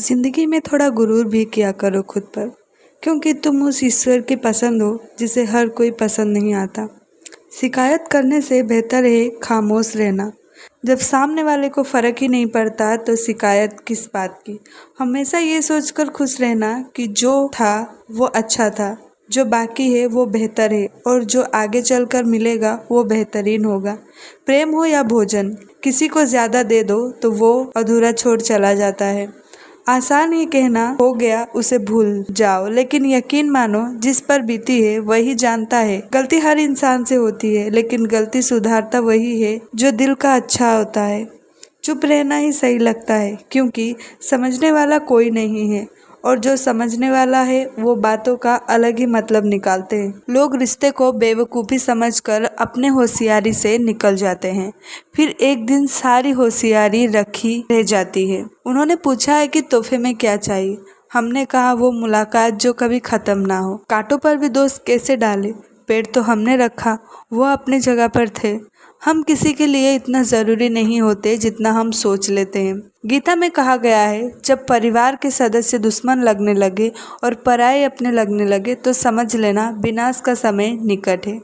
जिंदगी में थोड़ा गुरूर भी किया करो खुद पर, क्योंकि तुम उस ईश्वर की पसंद हो जिसे हर कोई पसंद नहीं आता। शिकायत करने से बेहतर है खामोश रहना। जब सामने वाले को फ़र्क ही नहीं पड़ता तो शिकायत किस बात की। हमेशा ये सोचकर खुश रहना कि जो था वो अच्छा था, जो बाकी है वो बेहतर है और जो आगे चलकर मिलेगा वो बेहतरीन होगा। प्रेम हो या भोजन, किसी को ज़्यादा दे दो तो वो अधूरा छोड़ चला जाता है। आसान ये कहना हो गया उसे भूल जाओ, लेकिन यकीन मानो जिस पर बीती है वही जानता है। गलती हर इंसान से होती है, लेकिन गलती सुधारता वही है जो दिल का अच्छा होता है। चुप रहना ही सही लगता है, क्योंकि समझने वाला कोई नहीं है और जो समझने वाला है वो बातों का अलग ही मतलब निकालते हैं। लोग रिश्ते को बेवकूफ़ी समझकर अपने होशियारी से निकल जाते हैं, फिर एक दिन सारी होशियारी रखी रह जाती है। उन्होंने पूछा है कि तोहफे में क्या चाहिए। हमने कहा वो मुलाकात जो कभी ख़त्म ना हो। कांटों पर भी दोस्त कैसे डाले, पेड़ तो हमने रखा, वो अपनी जगह पर थे। हम किसी के लिए इतना ज़रूरी नहीं होते जितना हम सोच लेते हैं। गीता में कहा गया है, जब परिवार के सदस्य दुश्मन लगने लगे और पराये अपने लगने लगे तो समझ लेना विनाश का समय निकट है।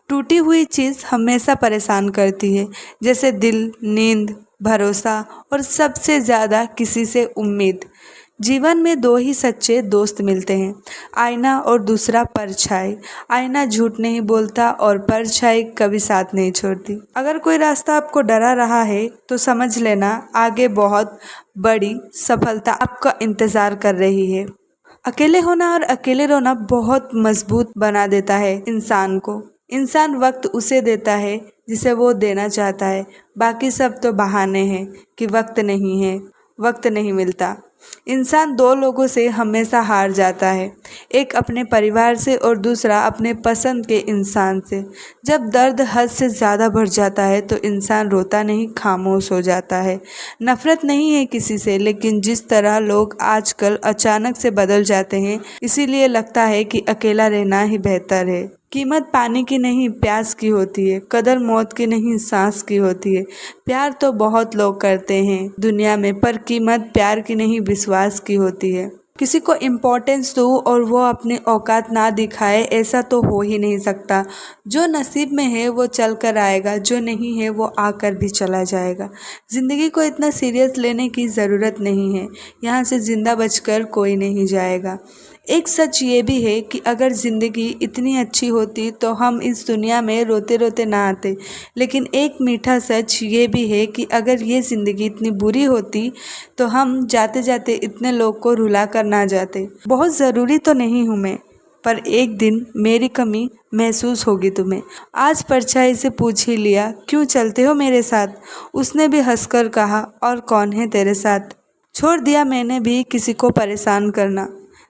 टूटी हुई चीज़ हमेशा परेशान करती है, जैसे दिल, नींद, भरोसा और सबसे ज़्यादा किसी से उम्मीद। जीवन में दो ही सच्चे दोस्त मिलते हैं, आईना और दूसरा परछाई। आईना झूठ नहीं बोलता और परछाई कभी साथ नहीं छोड़ती। अगर कोई रास्ता आपको डरा रहा है तो समझ लेना आगे बहुत बड़ी सफलता आपका इंतज़ार कर रही है। अकेले होना और अकेले रोना बहुत मजबूत बना देता है इंसान को। इंसान वक्त उसे देता है जिसे वो देना चाहता है। बाकी सब तो बहाने हैं कि वक्त नहीं है, वक्त नहीं मिलता। इंसान दो लोगों से हमेशा हार जाता है, एक अपने परिवार से और दूसरा अपने पसंद के इंसान से। जब दर्द हद से ज़्यादा बढ़ जाता है तो इंसान रोता नहीं, खामोश हो जाता है। नफ़रत नहीं है किसी से, लेकिन जिस तरह लोग आजकल अचानक से बदल जाते हैं, इसीलिए लगता है कि अकेला रहना ही बेहतर है। कीमत पानी की नहीं प्यास की होती है, कदर मौत की नहीं सांस की होती है। प्यार तो बहुत लोग करते हैं दुनिया में, पर कीमत प्यार की नहीं विश्वास की होती है। किसी को इम्पोर्टेंस दो और वो अपनी औकात ना दिखाए, ऐसा तो हो ही नहीं सकता। जो नसीब में है वो चल कर आएगा, जो नहीं है वो आकर भी चला जाएगा। ज़िंदगी को इतना सीरियस लेने की ज़रूरत नहीं है, यहाँ से ज़िंदा बचकर कोई नहीं जाएगा। एक सच ये भी है कि अगर ज़िंदगी इतनी अच्छी होती तो हम इस दुनिया में रोते रोते ना आते, लेकिन एक मीठा सच ये भी है कि अगर ये ज़िंदगी इतनी बुरी होती तो हम जाते जाते इतने लोग को रुला कर ना जाते। बहुत ज़रूरी तो नहीं हूँ मैं, पर एक दिन मेरी कमी महसूस होगी तुम्हें। आज परछाई से पूछ ही लिया, क्यों चलते हो मेरे साथ। उसने भी हंसकर कहा, और कौन है तेरे साथ। छोड़ दिया मैंने भी किसी को परेशान करना।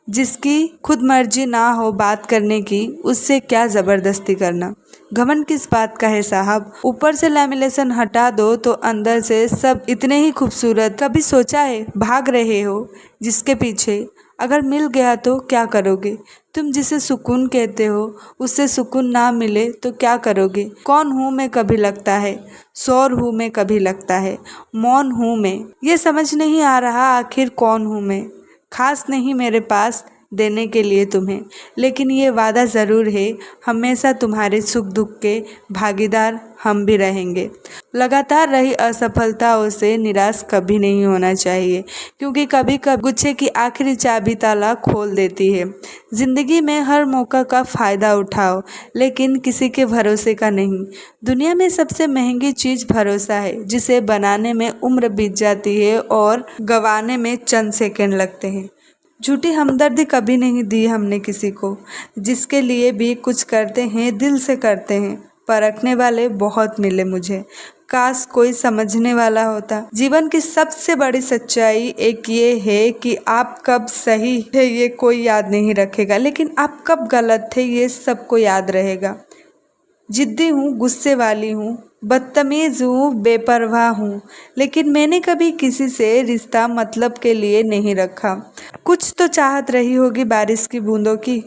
जिसकी खुद मर्जी ना हो बात करने की, उससे क्या ज़बरदस्ती करना। घमंड किस बात का है साहब, ऊपर से लैमिनेशन हटा दो तो अंदर से सब इतने ही खूबसूरत। कभी सोचा है भाग रहे हो जिसके पीछे, अगर मिल गया तो क्या करोगे। तुम जिसे सुकून कहते हो उससे सुकून ना मिले तो क्या करोगे। कौन हूँ मैं कभी लगता है, शोर हूँ मैं कभी लगता है, मौन हूँ मैं। ये समझ नहीं आ रहा आखिर कौन हूँ मैं। खास नहीं मेरे पास देने के लिए तुम्हें, लेकिन ये वादा ज़रूर है, हमेशा तुम्हारे सुख दुख के भागीदार हम भी रहेंगे। लगातार रही असफलताओं से निराश कभी नहीं होना चाहिए, क्योंकि कभी कभी गुच्छे की आखिरी चाबी ताला खोल देती है। ज़िंदगी में हर मौका का फ़ायदा उठाओ, लेकिन किसी के भरोसे का नहीं। दुनिया में सबसे महंगी चीज़ भरोसा है, जिसे बनाने में उम्र बीत जाती है और गंवाने में चंद सेकंड लगते हैं। झूठी हमदर्दी कभी नहीं दी हमने किसी को, जिसके लिए भी कुछ करते हैं दिल से करते हैं। परखने वाले बहुत मिले मुझे, काश कोई समझने वाला होता। जीवन की सबसे बड़ी सच्चाई एक ये है कि आप कब सही थे ये कोई याद नहीं रखेगा, लेकिन आप कब गलत थे ये सबको याद रहेगा। जिद्दी हूँ, गुस्से वाली हूँ, बदतमीज़ हूँ, बेपरवाह हूँ, लेकिन मैंने कभी किसी से रिश्ता मतलब के लिए नहीं रखा। कुछ तो चाहत रही होगी बारिश की बूंदों की,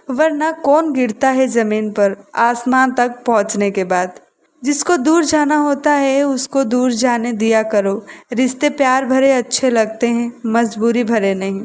वरना कौन गिरता है ज़मीन पर आसमान तक पहुँचने के बाद। जिसको दूर जाना होता है उसको दूर जाने दिया करो। रिश्ते प्यार भरे अच्छे लगते हैं, मजबूरी भरे नहीं।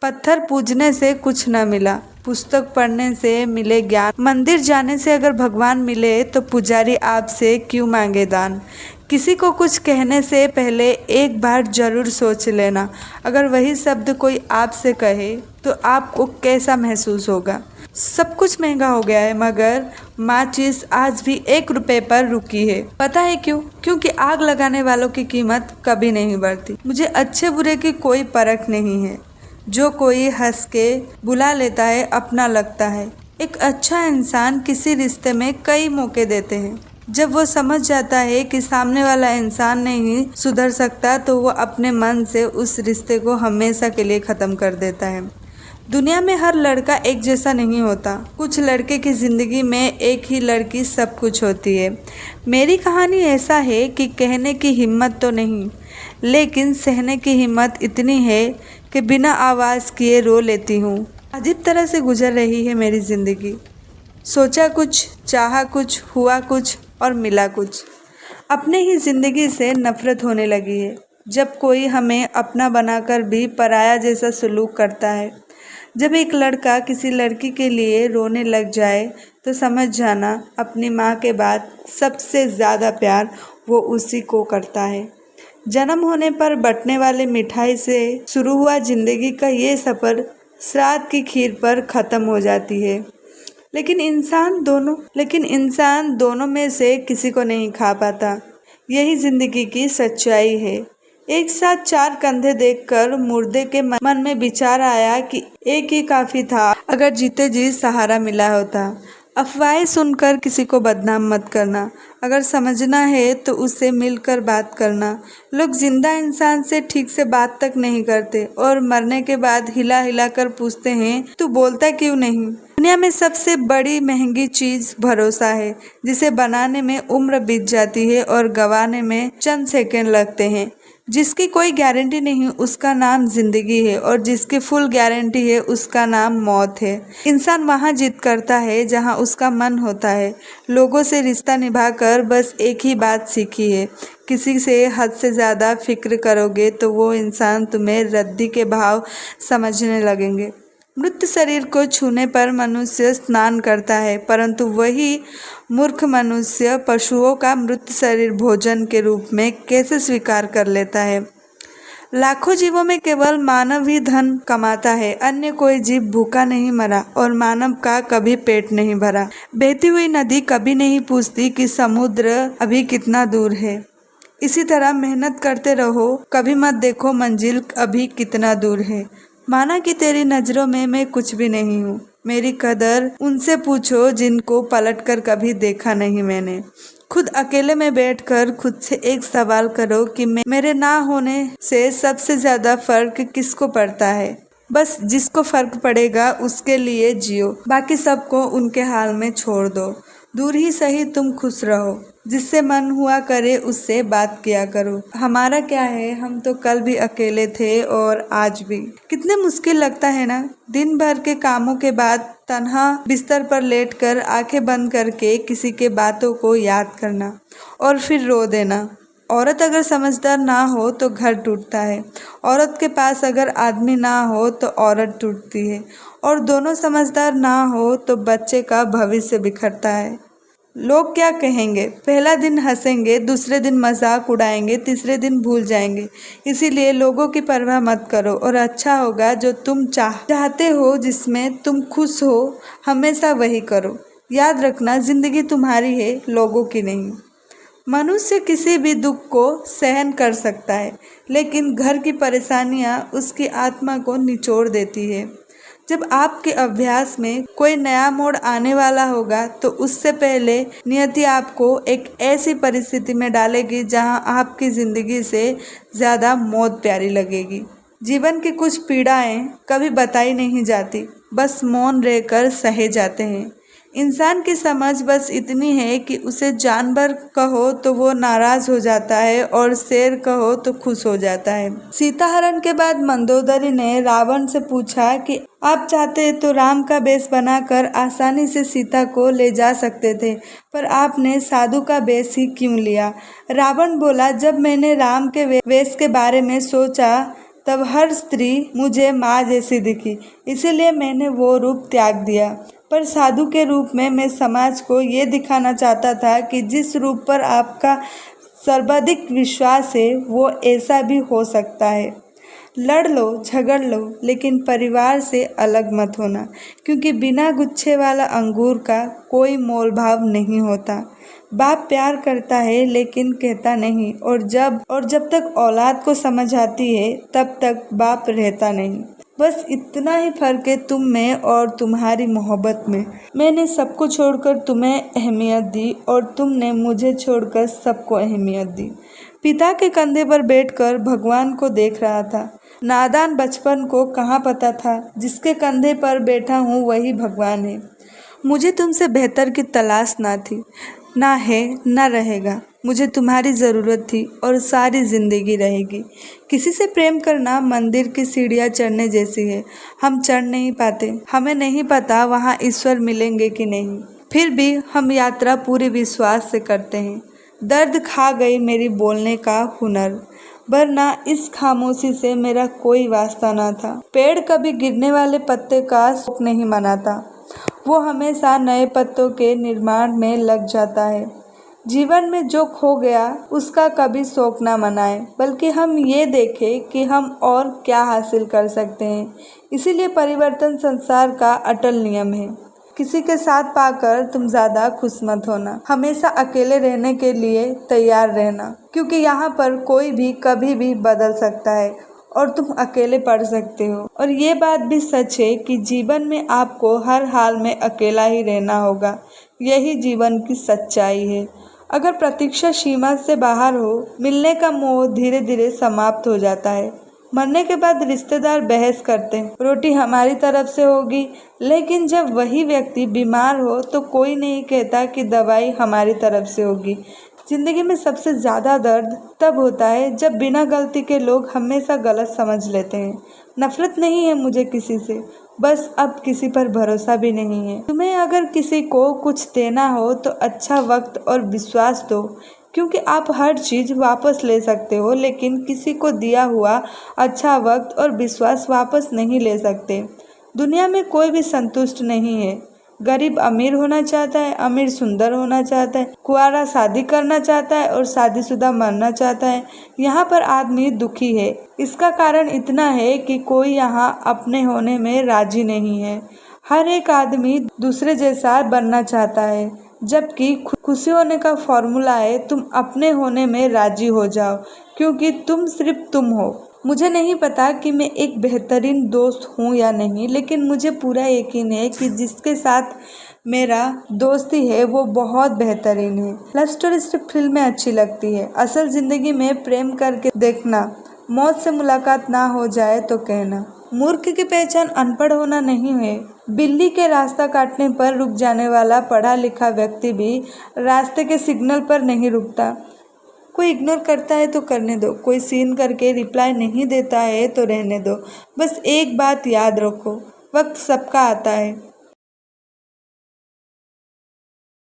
पत्थर पूजने से कुछ न मिला, पुस्तक पढ़ने से मिले ज्ञान। मंदिर जाने से अगर भगवान मिले तो पुजारी आपसे क्यों मांगे दान। किसी को कुछ कहने से पहले एक बार जरूर सोच लेना। अगर वही शब्द कोई आपसे कहे तो आपको कैसा महसूस होगा। सब कुछ महंगा हो गया है मगर माचिस आज भी 1 रुपए पर रुकी है। पता है क्यों? क्योंकि आग लगाने वालों की कीमत कभी नहीं बढ़ती। मुझे अच्छे बुरे की कोई परख नहीं है। जो कोई हंस के बुला लेता है अपना लगता है। एक अच्छा इंसान किसी रिश्ते में कई मौके देते हैं। जब वो समझ जाता है कि सामने वाला इंसान नहीं सुधर सकता तो वो अपने मन से उस रिश्ते को हमेशा के लिए ख़त्म कर देता है। दुनिया में हर लड़का एक जैसा नहीं होता। कुछ लड़के की ज़िंदगी में एक ही लड़की सब कुछ होती है। मेरी कहानी ऐसा है कि कहने की हिम्मत तो नहीं, लेकिन सहने की हिम्मत इतनी है कि बिना आवाज़ किए रो लेती हूँ। अजीब तरह से गुजर रही है मेरी ज़िंदगी। सोचा कुछ, चाहा कुछ, हुआ कुछ और मिला कुछ। अपने ही ज़िंदगी से नफ़रत होने लगी है। जब कोई हमें अपना बनाकर भी पराया जैसा सलूक करता है। जब एक लड़का किसी लड़की के लिए रोने लग जाए तो समझ जाना अपनी माँ के बाद सबसे ज़्यादा प्यार वो उसी को करता है। जन्म होने पर बंटने वाले मिठाई से शुरू हुआ ज़िंदगी का ये सफ़र श्राद्ध की खीर पर ख़त्म हो जाती है। लेकिन इंसान दोनों में से किसी को नहीं खा पाता। यही ज़िंदगी की सच्चाई है। एक साथ 4 कंधे देखकर मुर्दे के मन में विचार आया कि एक ही काफ़ी था अगर जीते जी सहारा मिला होता। अफवाहें सुनकर किसी को बदनाम मत करना। अगर समझना है तो उससे मिलकर बात करना। लोग जिंदा इंसान से ठीक से बात तक नहीं करते और मरने के बाद हिला हिला कर पूछते हैं तू बोलता क्यों नहीं। दुनिया में सबसे बड़ी महंगी चीज़ भरोसा है, जिसे बनाने में उम्र बीत जाती है और गंवाने में चंद सेकंड लगते हैं। जिसकी कोई गारंटी नहीं उसका नाम जिंदगी है और जिसकी फुल गारंटी है उसका नाम मौत है। इंसान वहाँ जिद करता है जहाँ उसका मन होता है। लोगों से रिश्ता निभाकर बस एक ही बात सीखी है, किसी से हद से ज़्यादा फिक्र करोगे तो वो इंसान तुम्हें रद्दी के भाव समझने लगेंगे। मृत शरीर को छूने पर मनुष्य स्नान करता है, परंतु वही मूर्ख मनुष्य पशुओं का मृत शरीर भोजन के रूप में कैसे स्वीकार कर लेता है। लाखों जीवों में केवल मानव ही धन कमाता है। अन्य कोई जीव भूखा नहीं मरा और मानव का कभी पेट नहीं भरा। बहती हुई नदी कभी नहीं पूछती कि समुद्र अभी कितना दूर है। इसी तरह मेहनत करते रहो, कभी मत देखो मंजिल अभी कितना दूर है। माना कि तेरी नज़रों में मैं कुछ भी नहीं हूँ। मेरी कदर उनसे पूछो जिनको पलटकर कभी देखा नहीं मैंने। खुद अकेले में बैठकर खुद से एक सवाल करो कि मेरे ना होने से सबसे ज़्यादा फ़र्क किसको पड़ता है। बस जिसको फ़र्क पड़ेगा उसके लिए जियो, बाकी सबको उनके हाल में छोड़ दो। दूर ही सही तुम खुश रहो। जिससे मन हुआ करे उससे बात किया करो। हमारा क्या है, हम तो कल भी अकेले थे और आज भी। कितने मुश्किल लगता है ना, दिन भर के कामों के बाद तन्हा बिस्तर पर लेटकर आंखें बंद करके किसी के बातों को याद करना और फिर रो देना। औरत अगर समझदार ना हो तो घर टूटता है। औरत के पास अगर आदमी ना हो तो औरत टूटती है और दोनों समझदार ना हो तो बच्चे का भविष्य बिखरता है। लोग क्या कहेंगे? पहला दिन हंसेंगे, दूसरे दिन मजाक उड़ाएंगे, तीसरे दिन भूल जाएंगे। इसीलिए लोगों की परवाह मत करो और अच्छा होगा जो तुम चाहते हो, जिसमें तुम खुश हो, हमेशा वही करो। याद रखना जिंदगी तुम्हारी है, लोगों की नहीं। मनुष्य किसी भी दुख को सहन कर सकता है, लेकिन घर की परेशानियां उसकी आत्मा को निचोड़ देती है। जब आपके अभ्यास में कोई नया मोड़ आने वाला होगा तो उससे पहले नियति आपको एक ऐसी परिस्थिति में डालेगी जहां आपकी ज़िंदगी से ज़्यादा मौत प्यारी लगेगी। जीवन की कुछ पीड़ाएं कभी बताई नहीं जाती, बस मौन रहकर सहे जाते हैं। इंसान की समझ बस इतनी है कि उसे जानवर कहो तो वो नाराज हो जाता है और शेर कहो तो खुश हो जाता है। सीताहरण के बाद मंदोदरी ने रावण से पूछा कि आप चाहते तो राम का वेश बनाकर आसानी से सीता को ले जा सकते थे, पर आपने साधु का वेश ही क्यों लिया? रावण बोला, जब मैंने राम के वेश के बारे में सोचा तब हर स्त्री मुझे माँ जैसी दिखी, इसीलिए मैंने वो रूप त्याग दिया। पर साधु के रूप में मैं समाज को ये दिखाना चाहता था कि जिस रूप पर आपका सर्वाधिक विश्वास है वो ऐसा भी हो सकता है। लड़ लो, झगड़ लो, लेकिन परिवार से अलग मत होना, क्योंकि बिना गुच्छे वाला अंगूर का कोई मोल भाव नहीं होता। बाप प्यार करता है लेकिन कहता नहीं, और जब तक औलाद को समझ आती है तब तक बाप रहता नहीं। बस इतना ही फर्क है तुम में और तुम्हारी मोहब्बत में। मैंने सबको छोड़कर तुम्हें अहमियत दी और तुमने मुझे छोड़कर सबको अहमियत दी। पिता के कंधे पर बैठकर भगवान को देख रहा था। नादान बचपन को कहाँ पता था, जिसके कंधे पर बैठा हूँ वही भगवान है। मुझे तुमसे बेहतर की तलाश ना थी, ना है ना रहेगा। मुझे तुम्हारी ज़रूरत थी और सारी ज़िंदगी रहेगी। किसी से प्रेम करना मंदिर की सीढ़ियाँ चढ़ने जैसी है। हम चढ़ नहीं पाते, हमें नहीं पता वहाँ ईश्वर मिलेंगे कि नहीं, फिर भी हम यात्रा पूरे विश्वास से करते हैं। दर्द खा गई मेरी बोलने का हुनर, वरना इस खामोशी से मेरा कोई वास्ता ना था। पेड़ कभी गिरने वाले पत्ते का शोक नहीं मनाता, वो हमेशा नए पत्तों के निर्माण में लग जाता है। जीवन में जो खो गया उसका कभी शोक ना मनाए, बल्कि हम ये देखें कि हम और क्या हासिल कर सकते हैं। इसीलिए परिवर्तन संसार का अटल नियम है। किसी के साथ पाकर तुम ज़्यादा खुश मत होना, हमेशा अकेले रहने के लिए तैयार रहना, क्योंकि यहाँ पर कोई भी कभी भी बदल सकता है और तुम अकेले पढ़ सकते हो। और ये बात भी सच है कि जीवन में आपको हर हाल में अकेला ही रहना होगा। यही जीवन की सच्चाई है। अगर प्रतीक्षा सीमा से बाहर हो, मिलने का मोह धीरे धीरे समाप्त हो जाता है। मरने के बाद रिश्तेदार बहस करते हैं, रोटी हमारी तरफ से होगी, लेकिन जब वही व्यक्ति बीमार हो तो कोई नहीं कहता कि दवाई हमारी तरफ से होगी। जिंदगी में सबसे ज़्यादा दर्द तब होता है जब बिना गलती के लोग हमेशा गलत समझ लेते हैं। नफरत नहीं है मुझे किसी से, बस अब किसी पर भरोसा भी नहीं है। तुम्हें अगर किसी को कुछ देना हो तो अच्छा वक्त और विश्वास दो, क्योंकि आप हर चीज़ वापस ले सकते हो, लेकिन किसी को दिया हुआ अच्छा वक्त और विश्वास वापस नहीं ले सकते। दुनिया में कोई भी संतुष्ट नहीं है। गरीब अमीर होना चाहता है, अमीर सुंदर होना चाहता है, कुंवारा शादी करना चाहता है और शादीशुदा मरना चाहता है। यहाँ पर आदमी दुखी है। इसका कारण इतना है कि कोई यहाँ अपने होने में राजी नहीं है। हर एक आदमी दूसरे जैसा बनना चाहता है, जबकि खुशी होने का फॉर्मूला है तुम अपने होने में राजी हो जाओ, क्योंकि तुम सिर्फ तुम हो। मुझे नहीं पता कि मैं एक बेहतरीन दोस्त हूँ या नहीं, लेकिन मुझे पूरा यकीन है कि जिसके साथ मेरा दोस्ती है वो बहुत बेहतरीन है। लव स्टोरी सिर्फ फिल्म में अच्छी लगती है, असल ज़िंदगी में प्रेम करके देखना। मौत से मुलाकात ना हो जाए तो कहना। मूर्ख की पहचान अनपढ़ होना नहीं है। बिल्ली के रास्ता काटने पर रुक जाने वाला पढ़ा लिखा व्यक्ति भी रास्ते के सिग्नल पर नहीं रुकता। कोई इग्नोर करता है तो करने दो, कोई सीन करके रिप्लाई नहीं देता है तो रहने दो। बस एक बात याद रखो, वक्त सबका आता है,